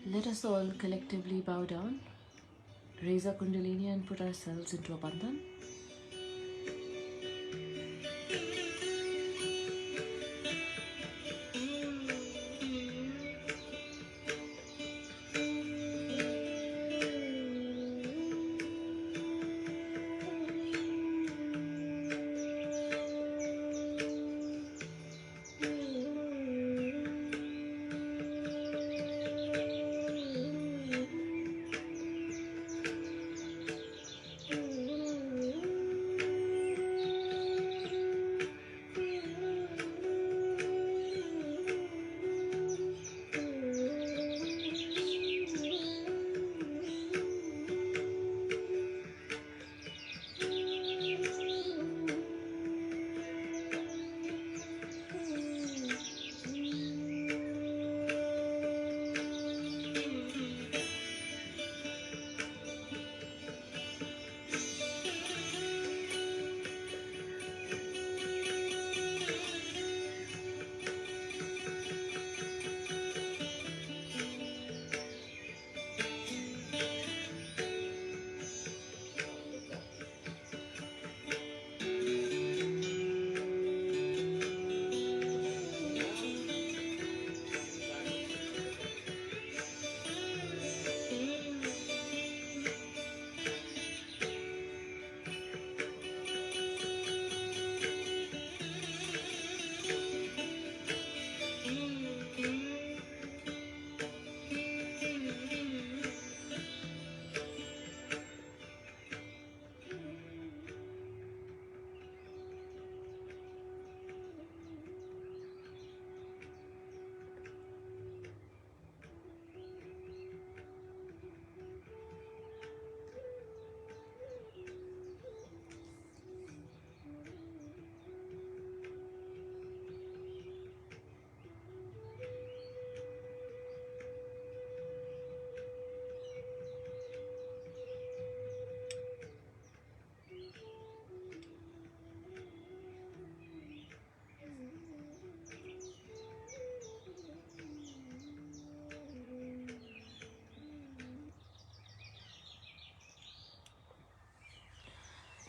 Let us all collectively bow down, raise our Kundalini and put ourselves into a bandhan.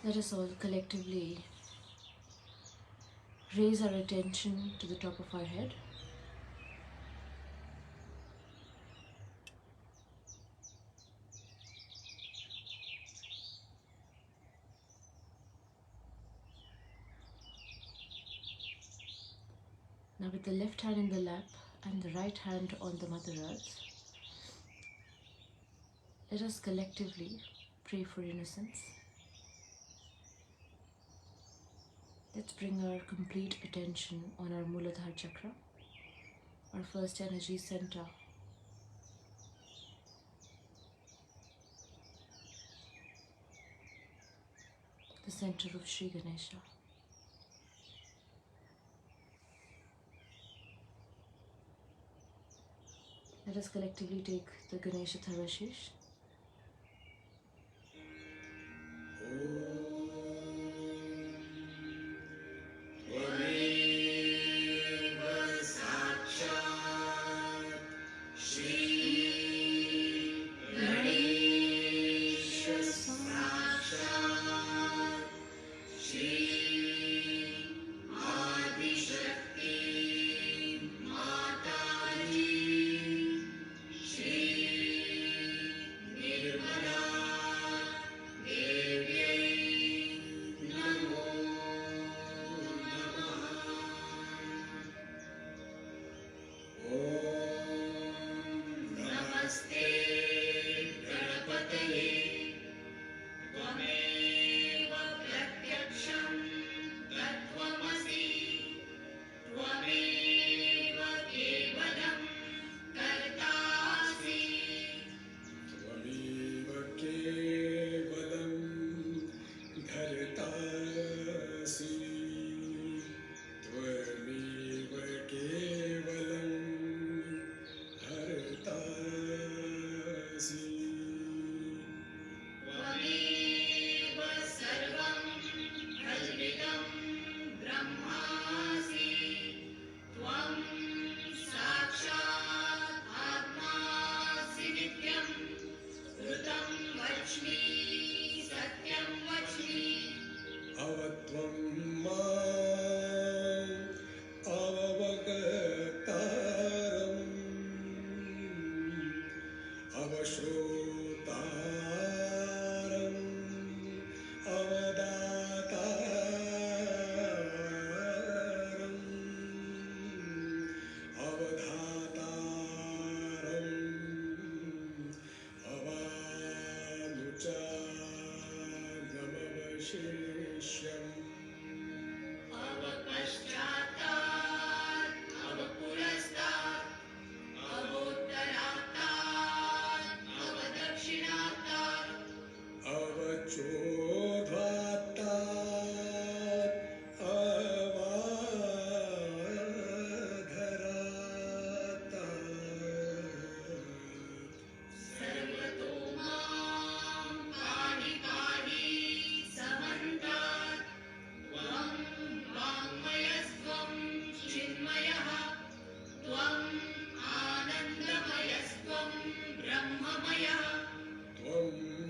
Let us all collectively raise our attention to the top of our head. Now with the left hand in the lap and the right hand on the Mother Earth, let us collectively pray for innocence. Let's bring our complete attention on our Muladhara chakra. our first energy center. The center of Shri Ganesha. Let us collectively take the Ganesha Tharashish.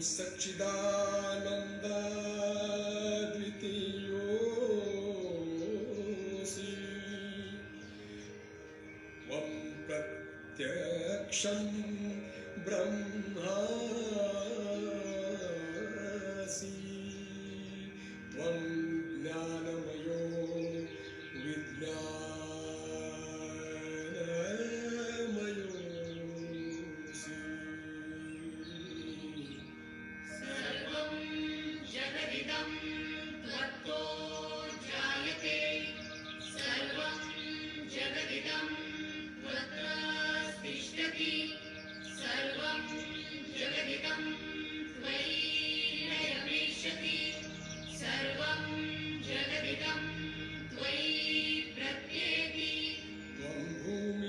सच्चिदानन्द द्वितीयोऽसि त्वं प्रत्यक्षं ब्रह्मासि त्वं ज्ञानमयो विज्ञानमयोऽसि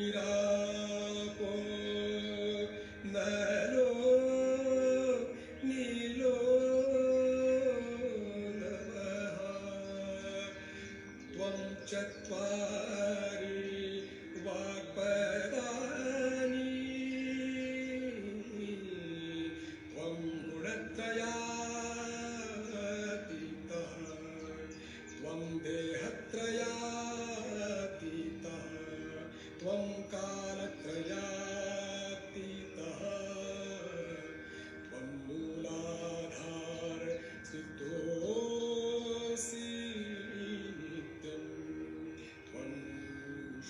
भूमिरापो नलो नीलो नभः त्वं चत्वारि वाक्पदानि त्वं गुणत्रयातीतः त्वं देहत्रयातीतः त्वं कालत्रयातीतः त्वं मूलाधार सिद्धोऽसि नित्यं त्वं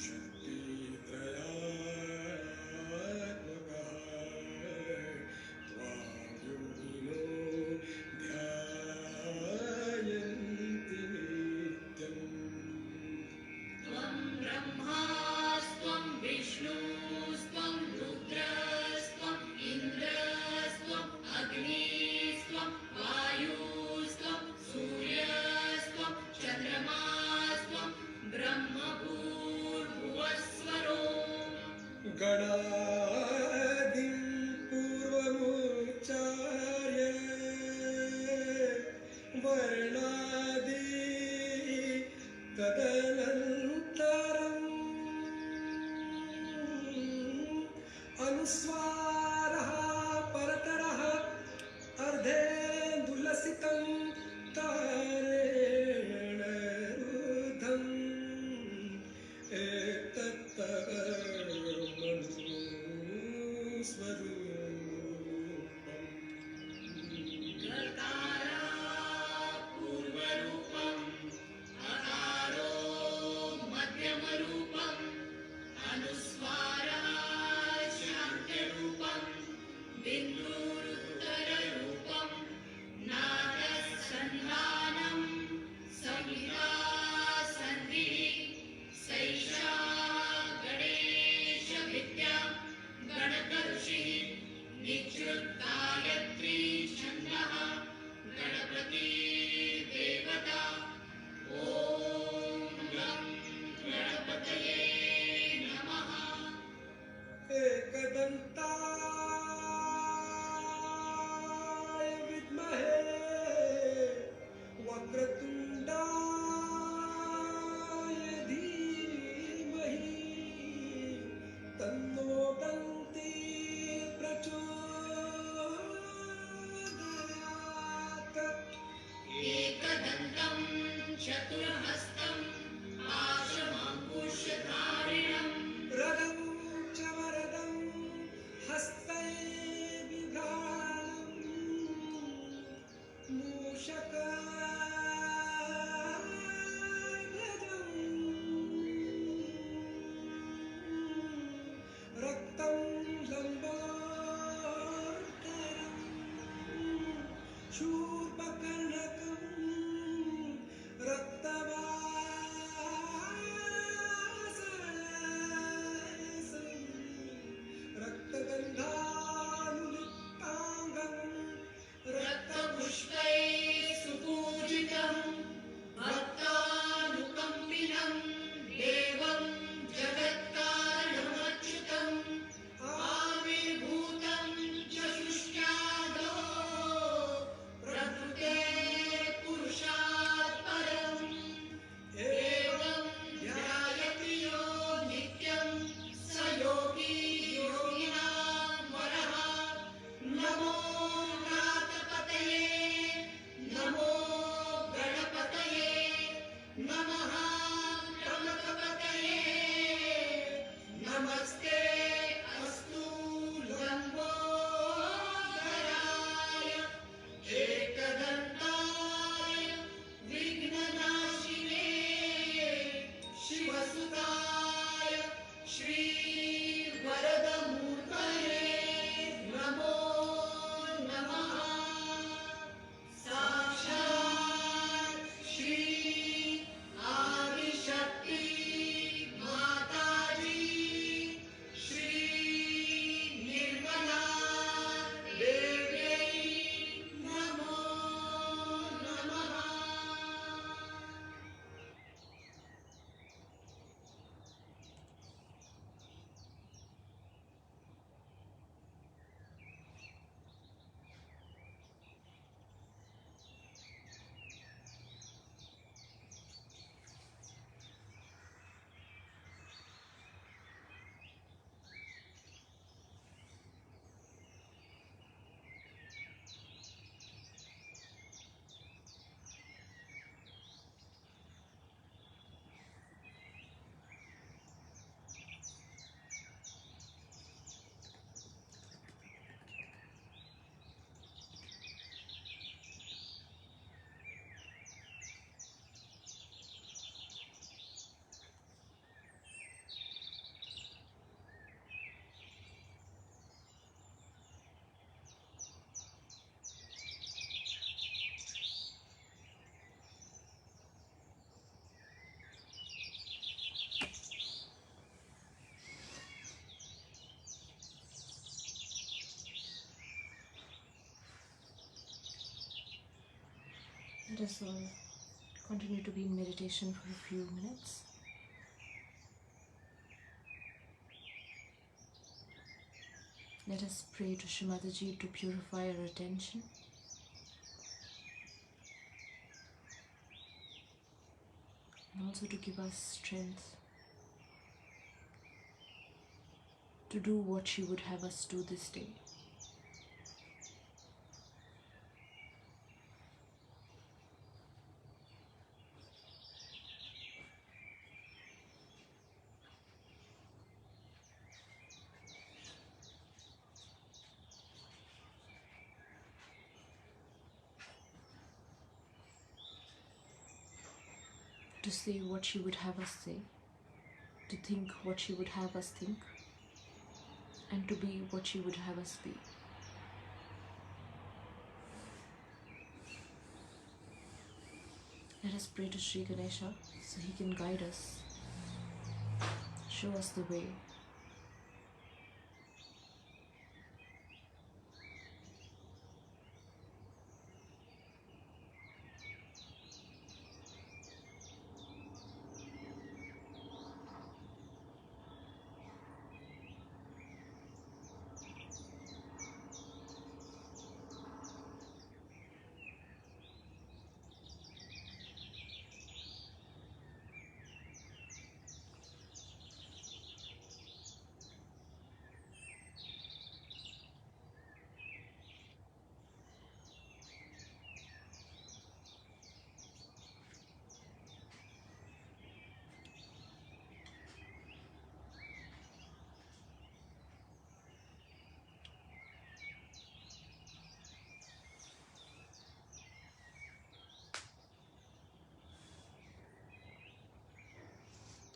शक्तित्रयात्मकः त्वां योगिनो ध्यायन्ति नित्यम् गणादिं पूर्वमुच्चार्य वर्णादि तदनन्तरम् अनुस्वारः परतरः अर्धेन्दुलसितं तारेण रुद्धम् एकदन्ताय विद्महे वक्रतुण्डाय धीमहि तन्नो दन्ती प्रचोदयात् एकदन्तं चतुर्हस्तं पाशमङ्कुशधारिणं रदं च वरदं हस्तै बिभ्राणम् मूषकध्वजम् रक्तं लम्बोदरम् शूर्पकर्णकं रक्तवासं रक्तगन्धानुलिप्ताङ्गं रक्तपुष्पैः सुपूजितं भक्तानुकम्पिनं देवं जगत्कारणमच्युतम् आविर्भूतं च सृष्ट्यादौ प्रकृते पुरुषात् परम् एवं ध्यायति यो नित्यं स योगी योगिनां वरः नमो नाथपतये नमो गणपतये नमः प्रमथपतये नमस्ते अस्तु लम्बोदराय एकदन्ताय विघ्ननाशिने शिवसुताय श्रीवरदमूर्तये नमो नमः साक्षात् श्री आदिशक्ति माताजी श्री निर्मला देव्यै नमो नमः. Let us all continue to be in meditation for a few minutes. Let us pray to Shri Mataji to purify our attention. And also to give us strength to do what she would have us do this day. To say what she would have us say, to think what she would have us think, and to be what she would have us be. Let us pray to Sri Ganesha so he can guide us, show us the way.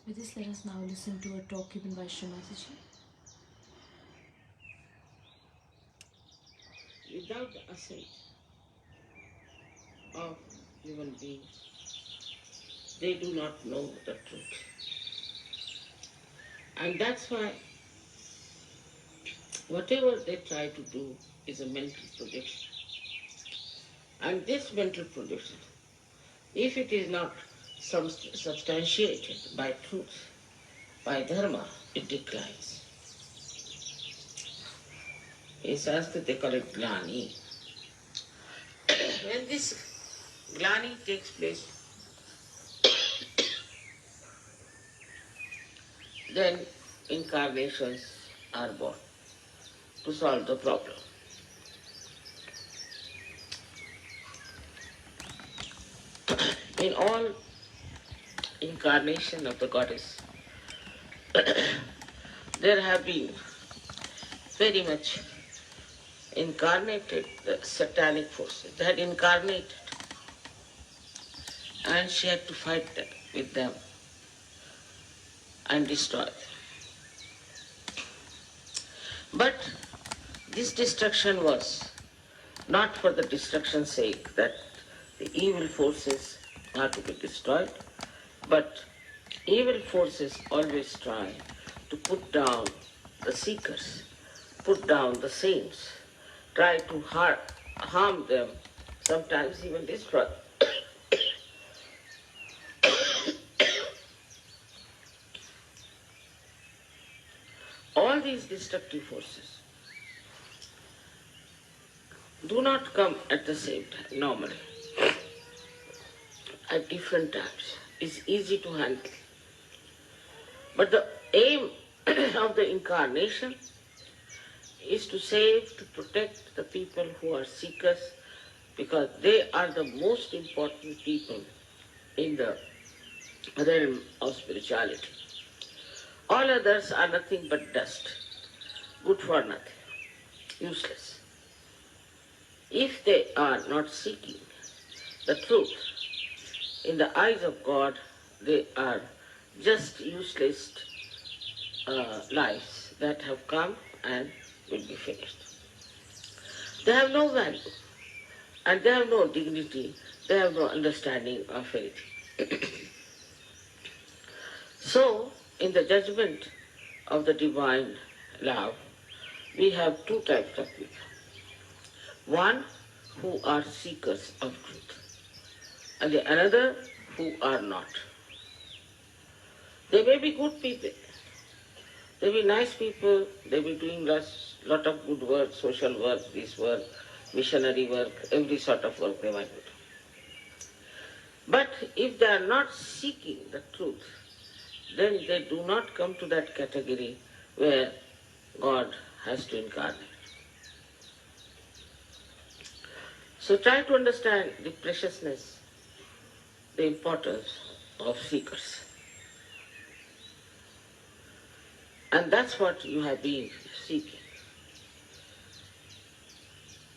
With this, let us now listen to a talk given by Shri Mataji. Without the assent of human beings, they do not know the truth. And that's why whatever they try to do is a mental projection. And this mental projection, if it is not substantiated by truth, by dharma, it declines. In Sanskrit they call it glani. When this glani takes place, then incarnations are born to solve the problem. In all incarnation of the goddess, there have been very much incarnated the satanic forces. They had incarnated and she had to fight with them and destroy them. But this destruction was not for the destruction's sake, that the evil forces are to be destroyed, but evil forces always try to put down the seekers, put down the saints, try to harm them, sometimes even destroy them. All these destructive forces do not come at the same time, normally. At different times. It's easy to handle. But the aim of the incarnation is to save, to protect the people who are seekers, because they are the most important people in the realm of spirituality. All others are nothing but dust, good for nothing, useless. If they are not seeking the truth, in the eyes of God, they are just useless lives that have come and will be finished. They have no value, and they have no dignity, they have no understanding of anything. So, in the judgment of the divine love, we have two types of people. One who are seekers of truth, and the another who are not. They may be good people, they may be nice people, they may be doing lots lot of good work, social work, this work, missionary work, every sort of work they might do. But if they are not seeking the truth, then they do not come to that category where God has to incarnate. So try to understand the preciousness, the importance of seekers. And that's what you have been seeking.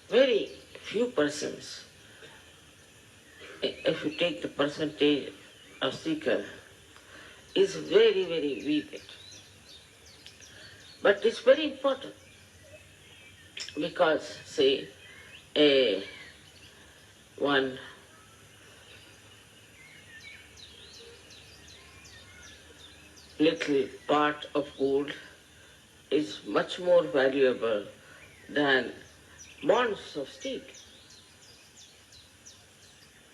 Very few persons, if you take the percentage of seeker, is very, very weak. But it's very important because, say, one little part of gold is much more valuable than bonds of steel.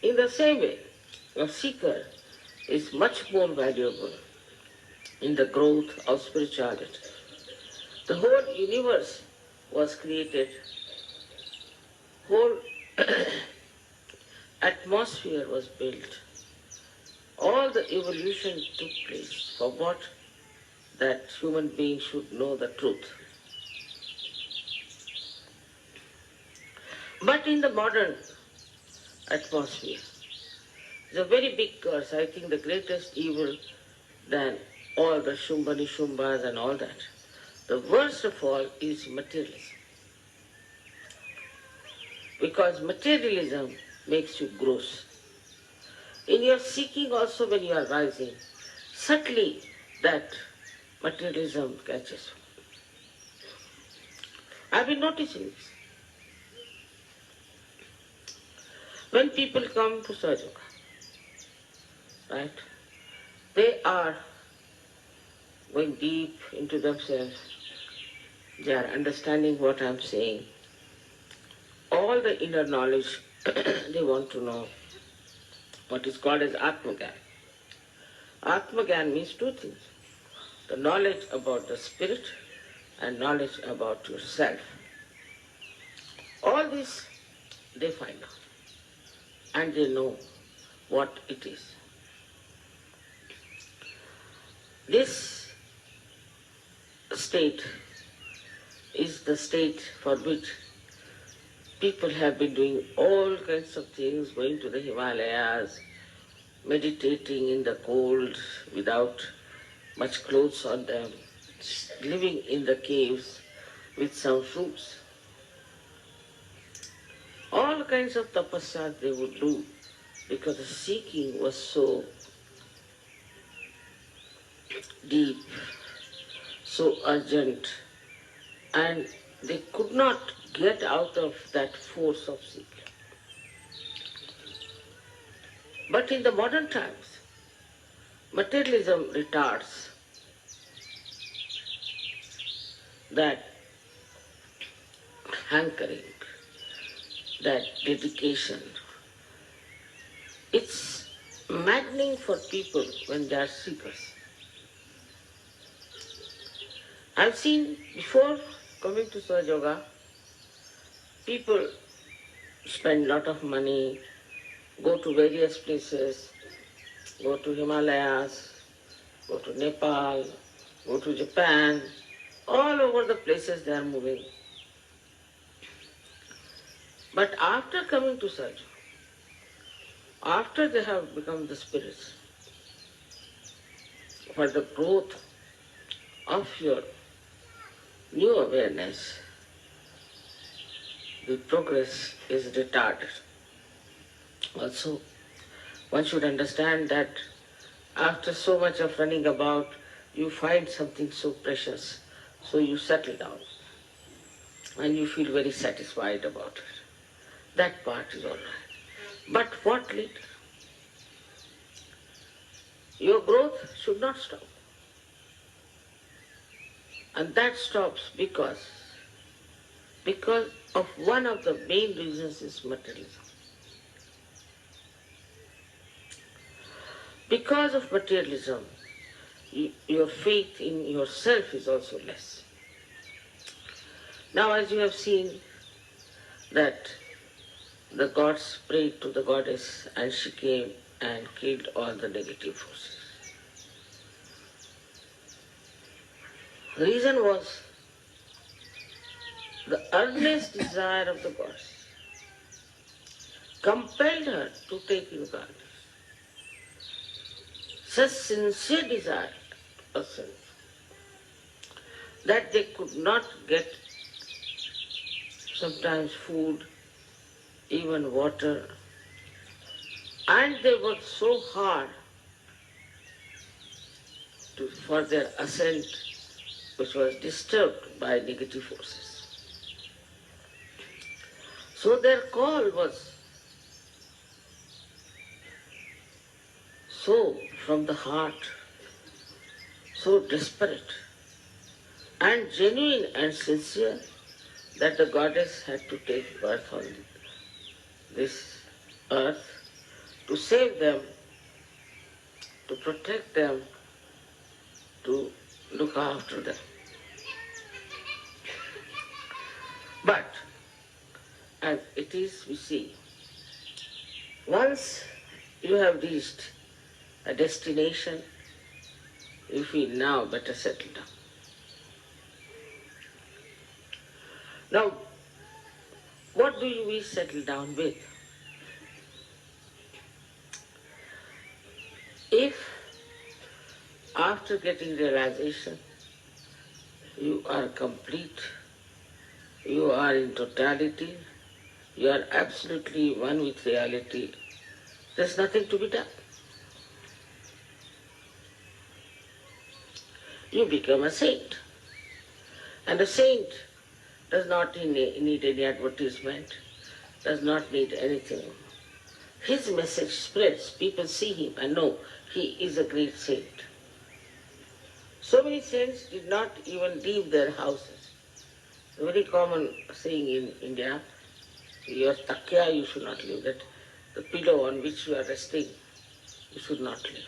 In the same way, a seeker is much more valuable in the growth of spirituality. The whole universe was created, whole atmosphere was built, all the evolution took place for what? That human beings should know the truth. But in the modern atmosphere, it's a very big curse, I think the greatest evil than all the Shumbani Shumbas and all that. The worst of all is materialism. Because materialism makes you gross. In your seeking also when you are rising, subtly that materialism catches you. I've been noticing this. When people come to Sahaja, right, they are going deep into themselves. They are understanding what I'm saying. All the inner knowledge they want to know. What is called as Atmagyan. Atmagyan means two things. The knowledge about the spirit and knowledge about yourself. All this they find out. And they know what it is. This state is the state for which people have been doing all kinds of things, going to the Himalayas, meditating in the cold without much clothes on them, living in the caves with some fruits. All kinds of tapasya they would do because the seeking was so deep, so urgent, and they could not get out of that force of seeking. But in the modern times, materialism retards that hankering, that dedication. It's maddening for people when they are seekers. I've seen before coming to Sahaja Yoga, people spend a lot of money, go to various places, go to Himalayas, go to Nepal, go to Japan, all over the places they are moving. But after coming to Sahaja, after they have become the spirits, for the growth of your new awareness, the progress is retarded. Also, one should understand that after so much of running about, you find something so precious, so you settle down and you feel very satisfied about it. That part is all right. But what later? Your growth should not stop. And that stops because of one of the main reasons is materialism. Because of materialism, your faith in yourself is also less. Now as you have seen that the gods prayed to the goddess and she came and killed all the negative forces. The reason was the earnest desire of the goddess compelled her to take incarnation. Such sincere desire of self that they could not get sometimes food, even water, and they worked so hard for their ascent, which was disturbed by negative forces. So their call was so from the heart, so desperate and genuine and sincere that the goddess had to take birth on this earth to save them, to protect them, to look after them. But as it is, we see, once you have reached a destination, you feel now better settle down. Now, what do we settle down with? If after getting realization you are complete, you are in totality, you are absolutely one with reality, there's nothing to be done. You become a saint. And a saint does not need any advertisement, does not need anything. His message spreads, people see him and know he is a great saint. So many saints did not even leave their houses. It's a very common saying in India, your takya you should not leave, that the pillow on which you are resting, you should not leave.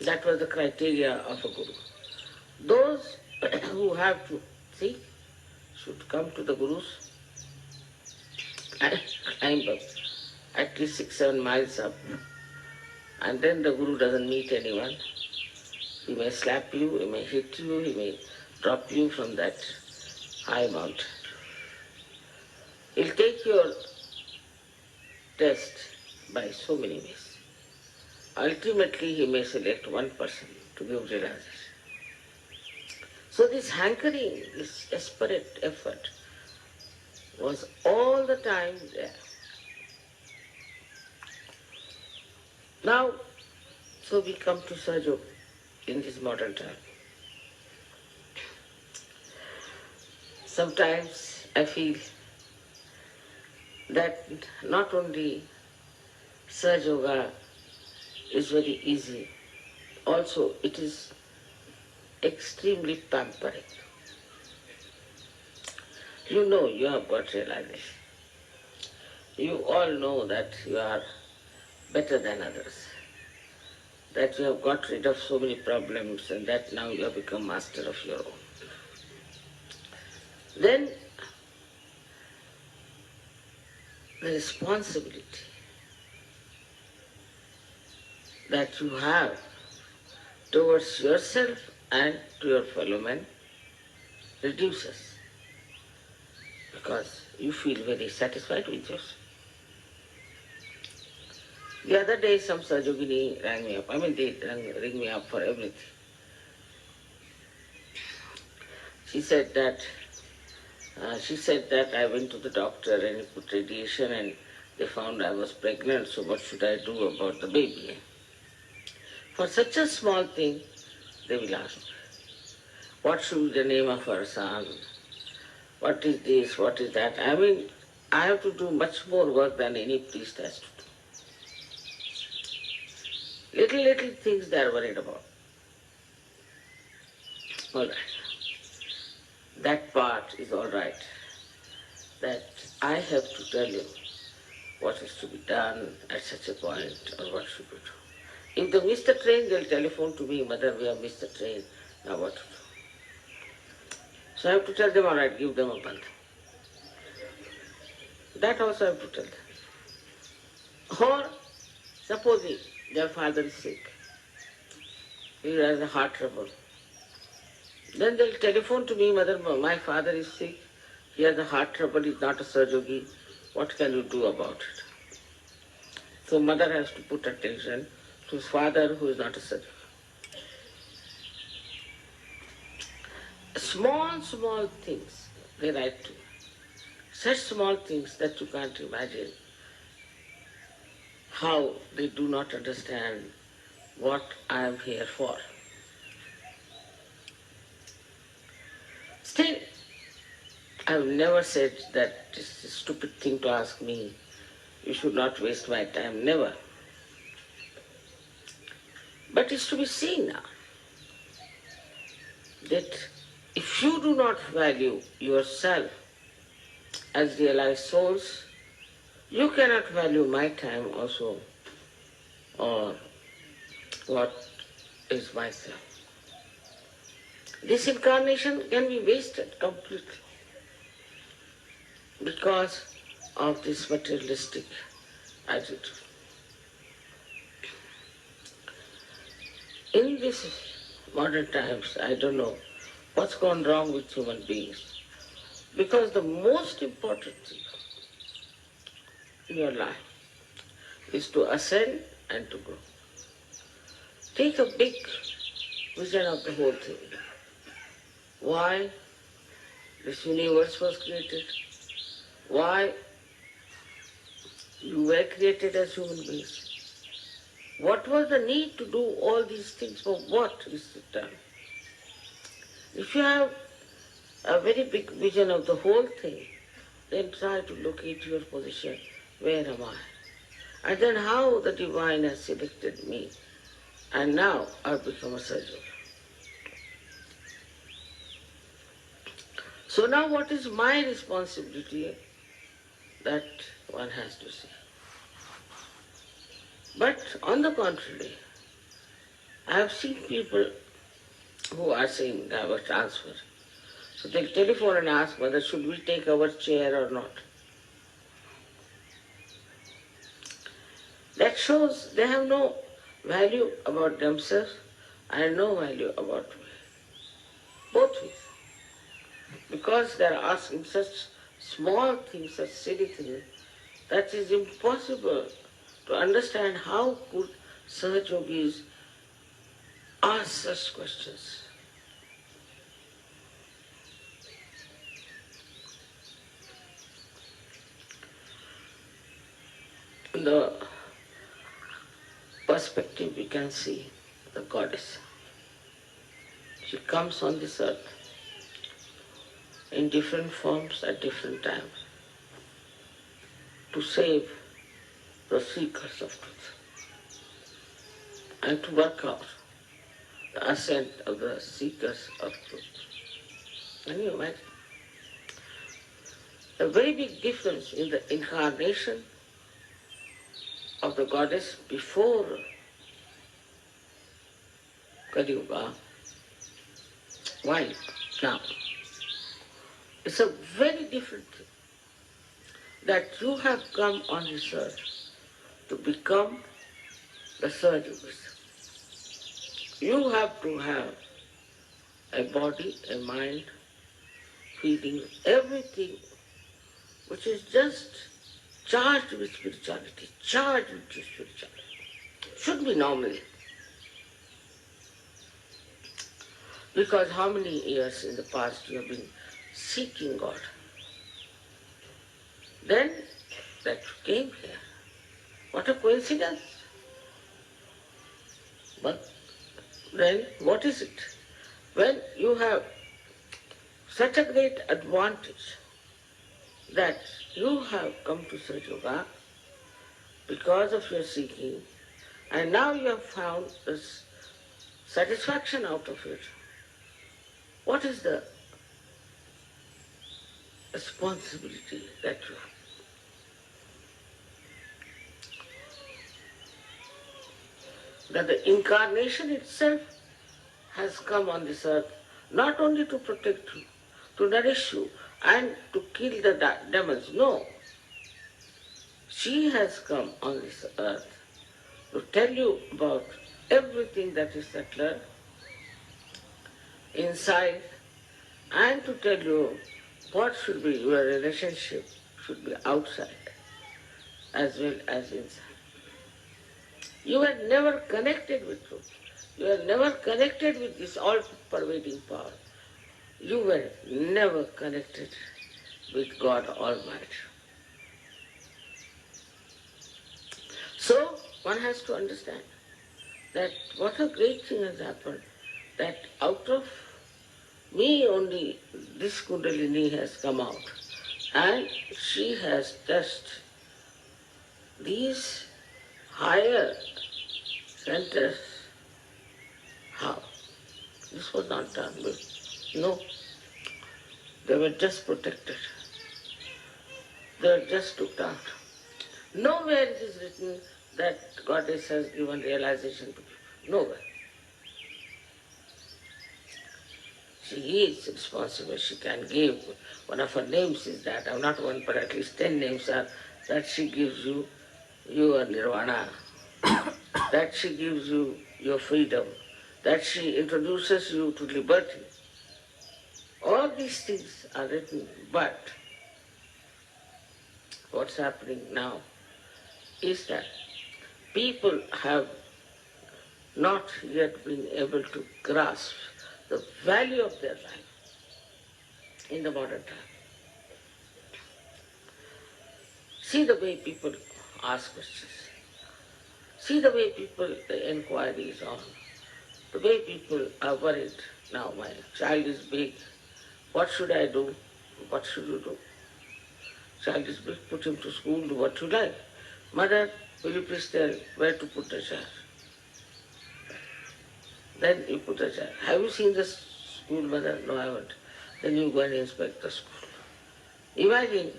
That was the criteria of a guru. Those who have to see should come to the gurus and climb up at least 6-7 miles up. And then the guru doesn't meet anyone. He may slap you, he may hit you, he may drop you from that high mountain. He'll take your test by so many ways. Ultimately, he may select one person to give realization. So this hankering, this desperate effort was all the time there. Now, so we come to Sahaja in this modern time. Sometimes I feel that not only Sahaja Yoga is very easy, also it is extremely pampering. You know you have got realization. You all know that you are better than others, that you have got rid of so many problems and that now you have become master of your own. Then the responsibility that you have towards yourself and to your fellow men reduces, because you feel very satisfied with yourself. The other day some Sajogini rang me up. They ring me up for everything. She said that I went to the doctor and he put radiation and they found I was pregnant, so what should I do about the baby? For such a small thing, they will ask, what should be the name of our son? What is this, what is that? I have to do much more work than any priest has to do. Little things they are worried about. All right. That part is all right. That I have to tell you what is to be done at such a point or what should we do. If they miss the train, they'll telephone to me, Mother, we have missed the train, now what to do? So I have to tell them, all right, give them a month. That also I have to tell them. Or supposing their father is sick, he has a heart trouble. Then they'll telephone to me, mother, my father is sick, he has a heart trouble, he's not a Sahaja. What can you do about it? So mother has to put attention to his father who is not a Sahaja. Small things they write to. Such small things that you can't imagine how they do not understand what I am here for. Still, I have never said that it's a stupid thing to ask me. You should not waste my time, never. But it's to be seen now that if you do not value yourself as realized souls, you cannot value my time also, or what is myself. This incarnation can be wasted completely because of this materialistic attitude. In these modern times, I don't know what's gone wrong with human beings, because the most important thing in your life is to ascend and to grow. Take a big vision of the whole thing. Why this universe was created, why you were created as human beings. What was the need to do all these things? For what is it done? If you have a very big vision of the whole thing, then try to locate your position. Where am I? And then how the divine has selected me. And now I've become a Sahaja. So now what is my responsibility? That one has to see. But on the contrary, I have seen people who are saying they have a transfer. So they'll telephone and ask whether should we take our chair or not. That shows they have no value about themselves and no value about me. Both ways. Because they are asking such small things, such silly things, that is impossible to understand how could Sahajogis ask such questions. In the perspective we can see the goddess. She comes on this earth in different forms at different times to save the seekers of truth and to work out the ascent of the seekers of truth. Can you imagine? A very big difference in the incarnation of the goddess before Kali Yuga. Why now? It's a very different thing that you have come on this earth to become the Sahajogis. You have to have a body, a mind, feeling, everything which is just charged with spirituality, charged with spirituality. Should be normally. Because how many years in the past you have been seeking God? Then that you came here. What a coincidence. But then what is it? When you have such a great advantage that you have come to Sahaja because of your seeking, and now you have found this satisfaction out of it. What is the responsibility that you have? That the incarnation itself has come on this earth not only to protect you, to nourish you and to kill the demons. No. She has come on this earth to tell you about everything that is subtler inside and to tell you what should be your relationship should be outside as well as inside. You are never connected with truth. You are never connected with this all-pervading power. You were never connected with God Almighty. So one has to understand that what a great thing has happened, that out of me only this Kundalini has come out, and she has touched these higher centers. How? This was not done with. No. They were just protected. They were just took out. Nowhere it is written that Goddess has given realization to people. Nowhere. She is responsible. She can give. One of her names is that. Not one, but at least 10 names are that she gives you your nirvana, that she gives you your freedom, that she introduces you to liberty. All these things are written, but what's happening now is that people have not yet been able to grasp the value of their life in the modern time. See the way people ask questions. See the way people, the inquiry is on. The way people are worried. Now my child is big. What should I do? What should you do? Child is big, put him to school, do what you like. Mother, will you please tell where to put the child? Then you put the child. Have you seen the school, mother? No, I haven't. Then you go and inspect the school. Imagine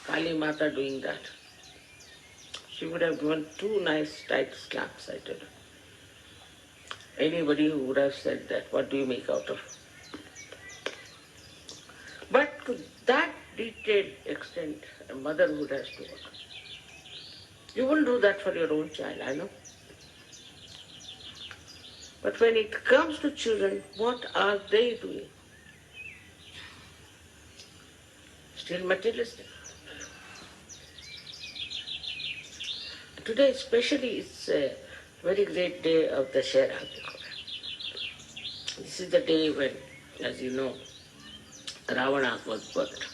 Kali Mata doing that. She would have given 2 nice tight slaps, I tell you. Anybody who would have said that, what do you make out of? But to that detailed extent, a motherhood has to work. You won't do that for your own child, I know. But when it comes to children, what are they doing? Still materialistic. Today especially it's a very great day of the Shera. This is the day when, as you know, Ravana was burnt.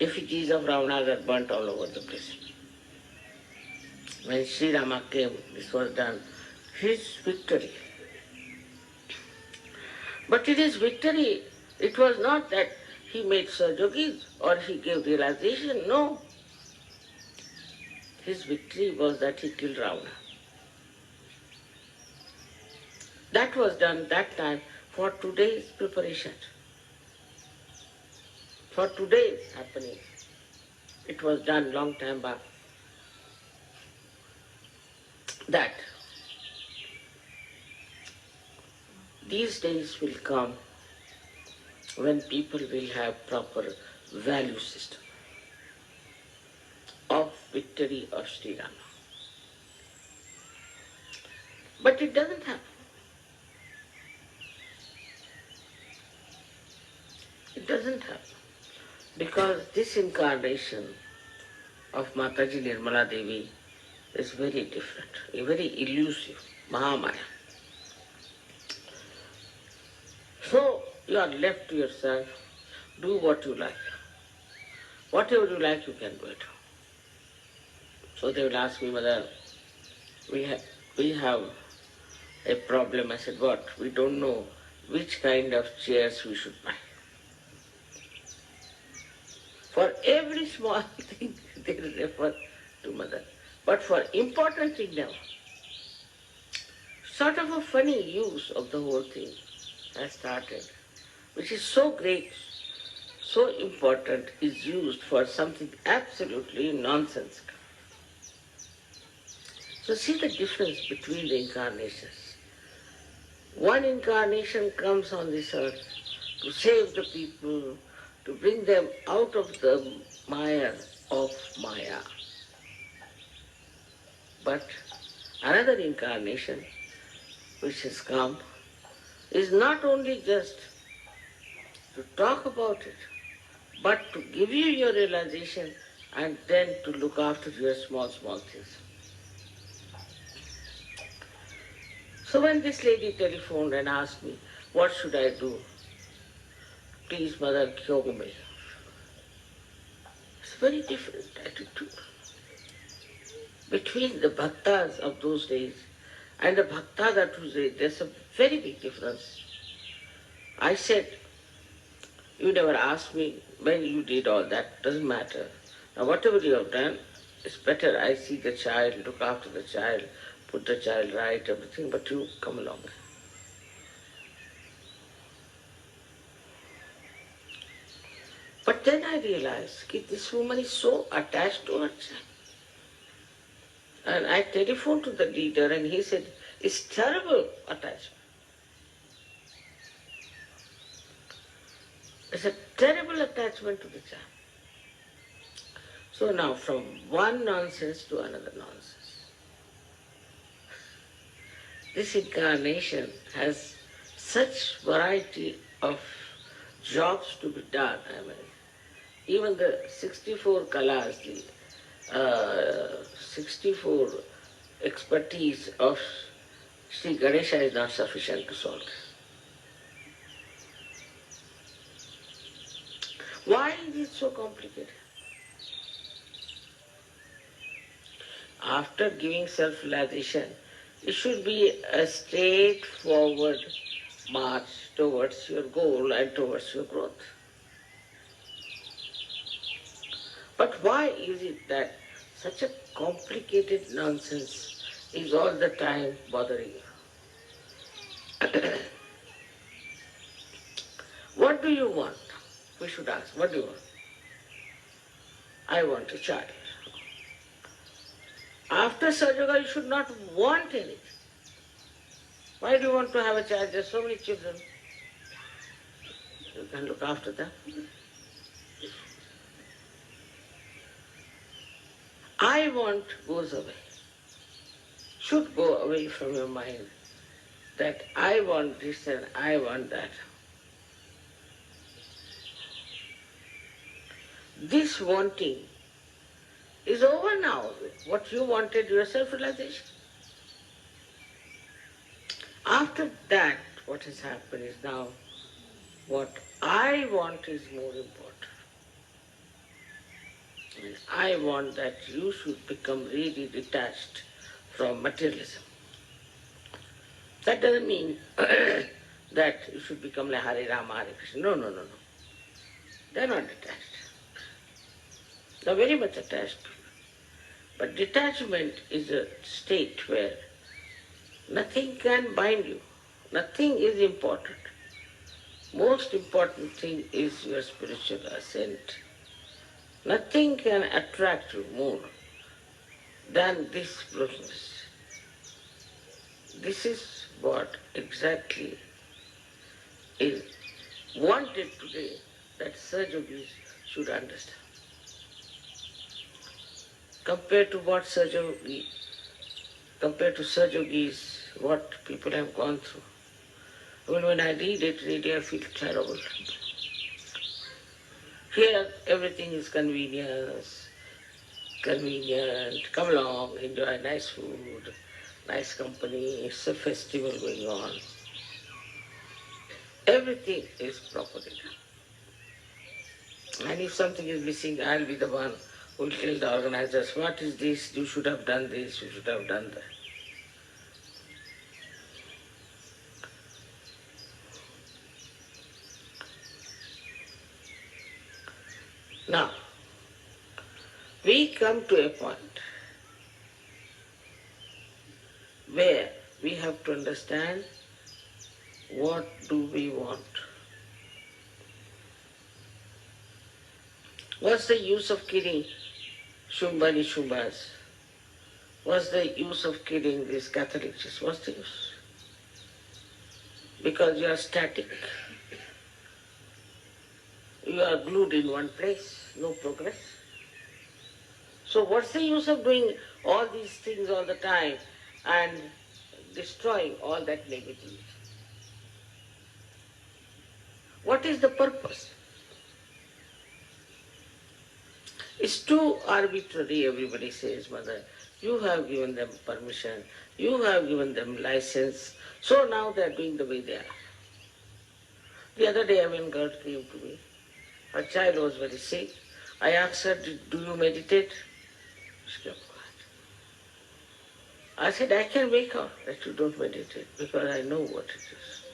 Effigies of Ravana were burnt all over the place. When Sri Rama came, this was done. His victory. But it is victory. It was not that he made Sahajogis or he gave realization. No. His victory was that he killed Ravana. That was done that time for today's preparation. For today's happening. It was done long time back. That these days will come when people will have proper value system of victory of Sri Rama. But it doesn't happen. It doesn't happen. Because this incarnation of Mataji Nirmala Devi is very different, very elusive, Mahamaya. So you are left to yourself, do what you like. Whatever you like, you can do it. So they will ask me, Mother, we have a problem. I said, what? We don't know which kind of chairs we should buy. For every small thing, they refer to Mother. But for important thing now, sort of a funny use of the whole thing has started, which is so great, so important, is used for something absolutely nonsensical. So see the difference between the incarnations. One incarnation comes on this earth to save the people, to bring them out of the mire of Maya. But another incarnation which has come is not only just to talk about it, but to give you your realization and then to look after your small, small things. So when this lady telephoned and asked me, what should I do? Please, mother, cure me. It's a very different attitude between the bhaktas of those days and the bhaktas of today. There's a very big difference. I said, you never asked me when you did all that, doesn't matter. Now whatever you have done, it's better. I see the child, look after the child, put the child right, everything, but you come along. But then I realized that this woman is so attached to her child. And I telephoned to the leader and he said, it's terrible attachment. It's a terrible attachment to the child. So now from one nonsense to another nonsense. This incarnation has such variety of jobs to be done. I mean, even the 64 kalas, the 64 expertise of Sri Ganesha is not sufficient to solve this. Why is it so complicated? After giving self-realization, it should be a straightforward march towards your goal and towards your growth. But why is it that such a complicated nonsense is all the time bothering you? What do you want? We should ask, what do you want? I want a child. After Sahaja, you should not want anything. Why do you want to have a child? There are so many children. You can look after them. I want goes away. Should go away from your mind that I want this and I want that. This wanting is over now. What you wanted, your self-realization. After that, what has happened is now what I want is more important. And I want that you should become really detached from materialism. That doesn't mean that you should become like Hare Rama, Hare Krishna. No, no, no, no. They're not detached. They're very much attached. But detachment is a state where nothing can bind you. Nothing is important. Most important thing is your spiritual ascent. Nothing can attract you more than this process. This is what exactly is wanted today that Sahajogis should understand. Compared to Sahajogis, what people have gone through. When I read it, really I feel terrible. Here everything is convenient, come along, enjoy nice food, nice company, it's a festival going on. Everything is properly done. And if something is missing, I'll be the one who will tell the organizers, what is this, you should have done this, you should have done that. Now, we come to a point where we have to understand what do we want. What's the use of killing Shumbani Shumbas? What's the use of killing these Catholics? What's the use? Because you are static. You are glued in one place, no progress. So what's the use of doing all these things all the time and destroying all that negativity? What is the purpose? It's too arbitrary, everybody says, Mother. You have given them permission, you have given them license, so now they are doing the way they are. The other day when girl came to me, her child was very sick. I asked her, do you meditate? She kept quiet. I said, I can make out that you don't meditate because I know what it is.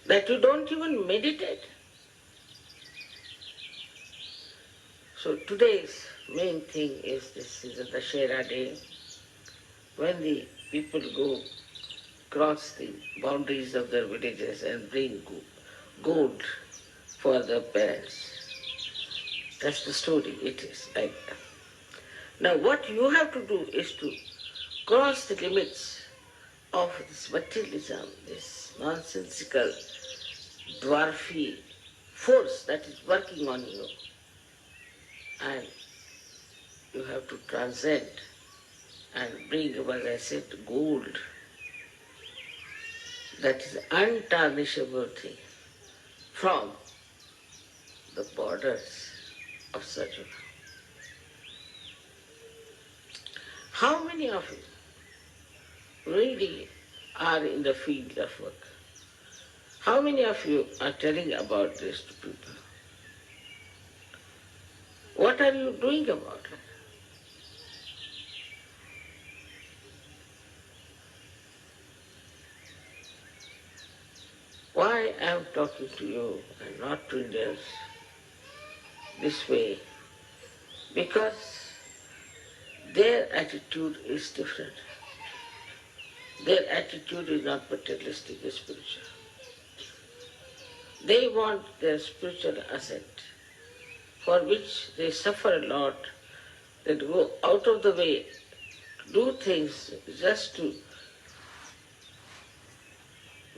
That you don't even meditate. So today's main thing is this is the Dashera day, when the people go cross the boundaries of their villages and bring gold for their parents. That's the story, it is like that. Now what you have to do is to cross the limits of this materialism, this nonsensical, dwarfy force that is working on you. And you have to transcend and bring, as I said, gold. That is untarnishable thing from the borders of Sajjana. How many of you really are in the field of work? How many of you are telling about this to people? What are you doing about it? Why I am talking to you and not to Indians this way? Because their attitude is different. Their attitude is not materialistic, it's spiritual. They want their spiritual ascent, for which they suffer a lot. They go out of the way, do things just to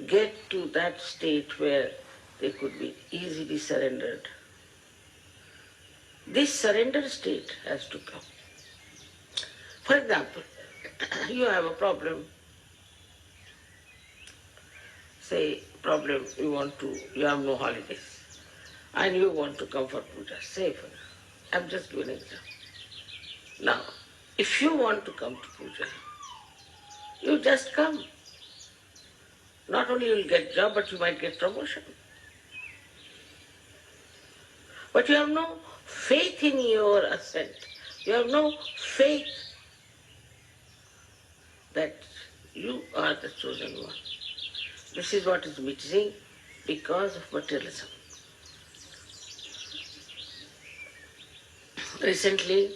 get to that state where they could be easily surrendered. This surrender state has to come. For example, you have a problem, say problem you have no holidays and you want to come for puja, say for I'm just giving an example. Now, if you want to come to puja, you just come. Not only you will get job, but you might get promotion. But you have no faith in your ascent. You have no faith that you are the chosen one. This is what is missing because of materialism. Recently,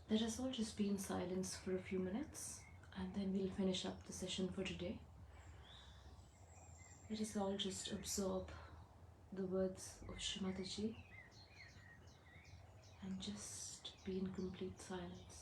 let us all just be in silence for a few minutes and then we'll finish up the session for today. Let us all just absorb the words of Shri Mataji and just be in complete silence.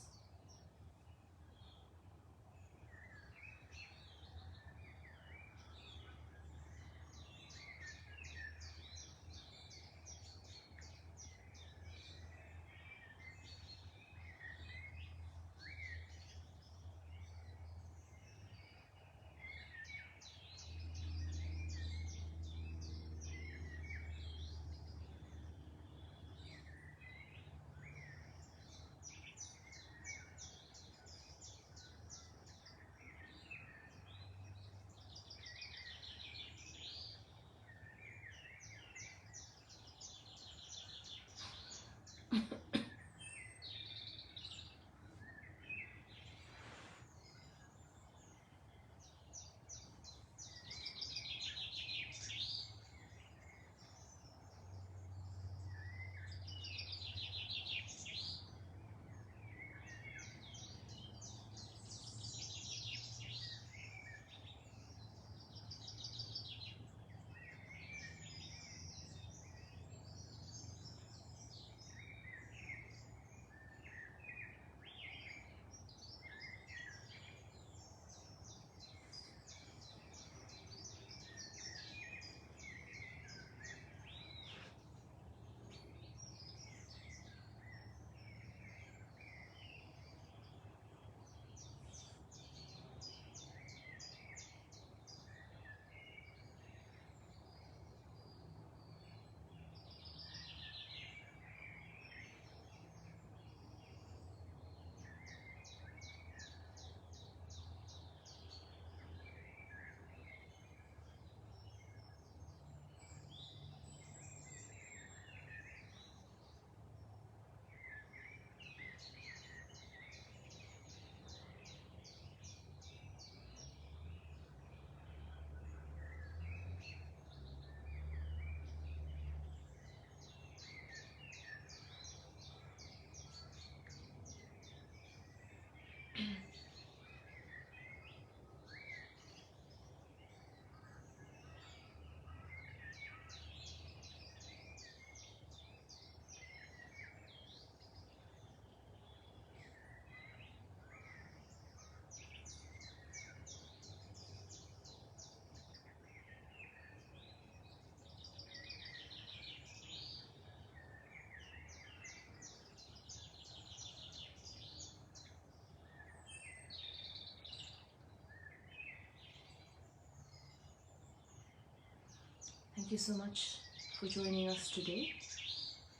Thank you so much for joining us today,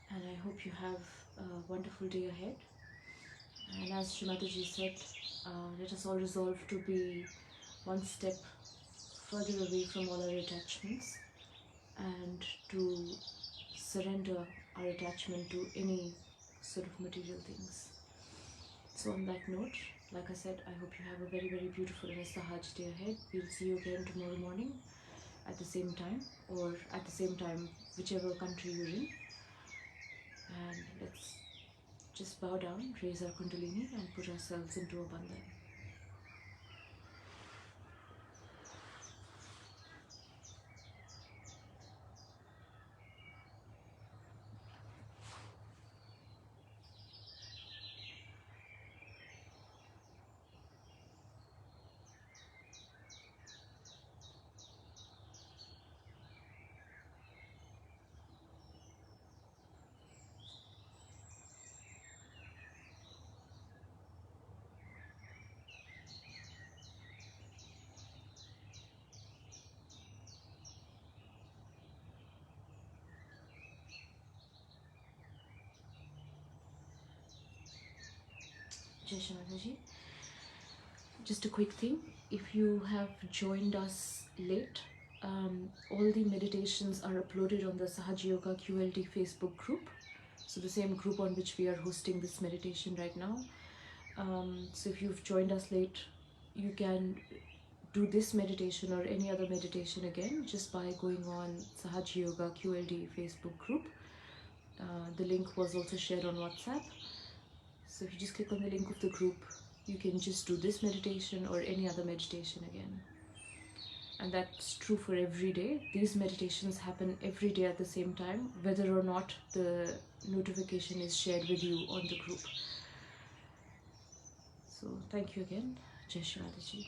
and I hope you have a wonderful day ahead. And as Shri Mataji said, let us all resolve to be one step further away from all our attachments and to surrender our attachment to any sort of material things. So on that note, like I said, I hope you have a very, very beautiful and a Sahaj day ahead. We'll see you again tomorrow morning at the same time, or at the same time, whichever country you're in. And let's just bow down, raise our Kundalini and put ourselves into a bandhan. Jai Shri Mataji. Just a quick thing, if you have joined us late, all the meditations are uploaded on the Sahaja Yoga QLD Facebook group. So the same group on which we are hosting this meditation right now. So if you've joined us late, you can do this meditation or any other meditation again just by going on Sahaja Yoga QLD Facebook group. The link was also shared on WhatsApp. So if you just click on the link of the group, you can just do this meditation or any other meditation again. And that's true for every day. These meditations happen every day at the same time, whether or not the notification is shared with you on the group. So thank you again. Jai Shri Mataji.